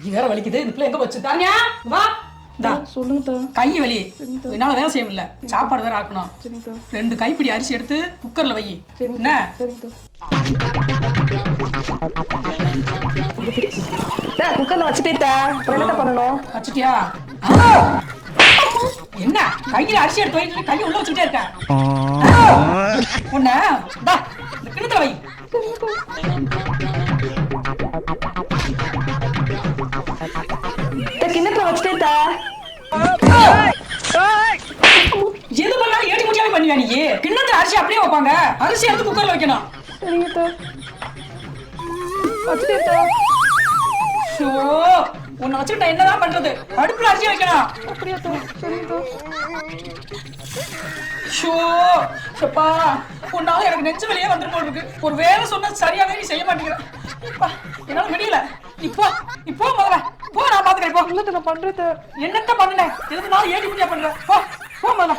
கை வேற வலிக்குது. இந்த பிள்ளை எங்க போச்சு? தானியா வா. சொல்லுங்க. கை வலி, என்னால வேலை செய்ய முடியல. சாப்பாடு வேற ஆக்கணும். 2 கைப்பிடி அரிசி எடுத்து குக்கர்ல வை. என்ன குக்கர்ல வச்சுட்டே என்ன பண்ணணும்? வச்சுட்டியா? என்ன கையில அரிசி எடுத்து வை, கையை உள்ள வச்சுக்கிட்டே இருக்க. உன்ன இந்த கிணத்துல வை. கிணத்துல வச்சுட்டே எது பண்ணாலும் ஏடி முடியாம பண்ணுவா நீ. கிண்ணத்துல அரிசி அப்படியே வைப்பாங்க, அரிசி எடுத்து குக்கர்ல வைக்கணும். உன்னை வச்சுக்கிட்ட என்னதான் பண்றது? அடுப்புல அரிசி வைக்கணும். உன்னால எனக்கு நெஞ்சு வெளியே வந்துட்டு போல் இருக்கு. ஒரு வேலை சொன்னா சரியாவே நீ செய்ய மாட்டேங்கிற. என்னால முடியல. இப்போ முதல்ல போ, நான் பாத்துக்கிறேன். பண்றது என்னத்த பண்ணுனேன்? எதுனாலும் ஏடி முடியா பண்ற. போ முதல்ல.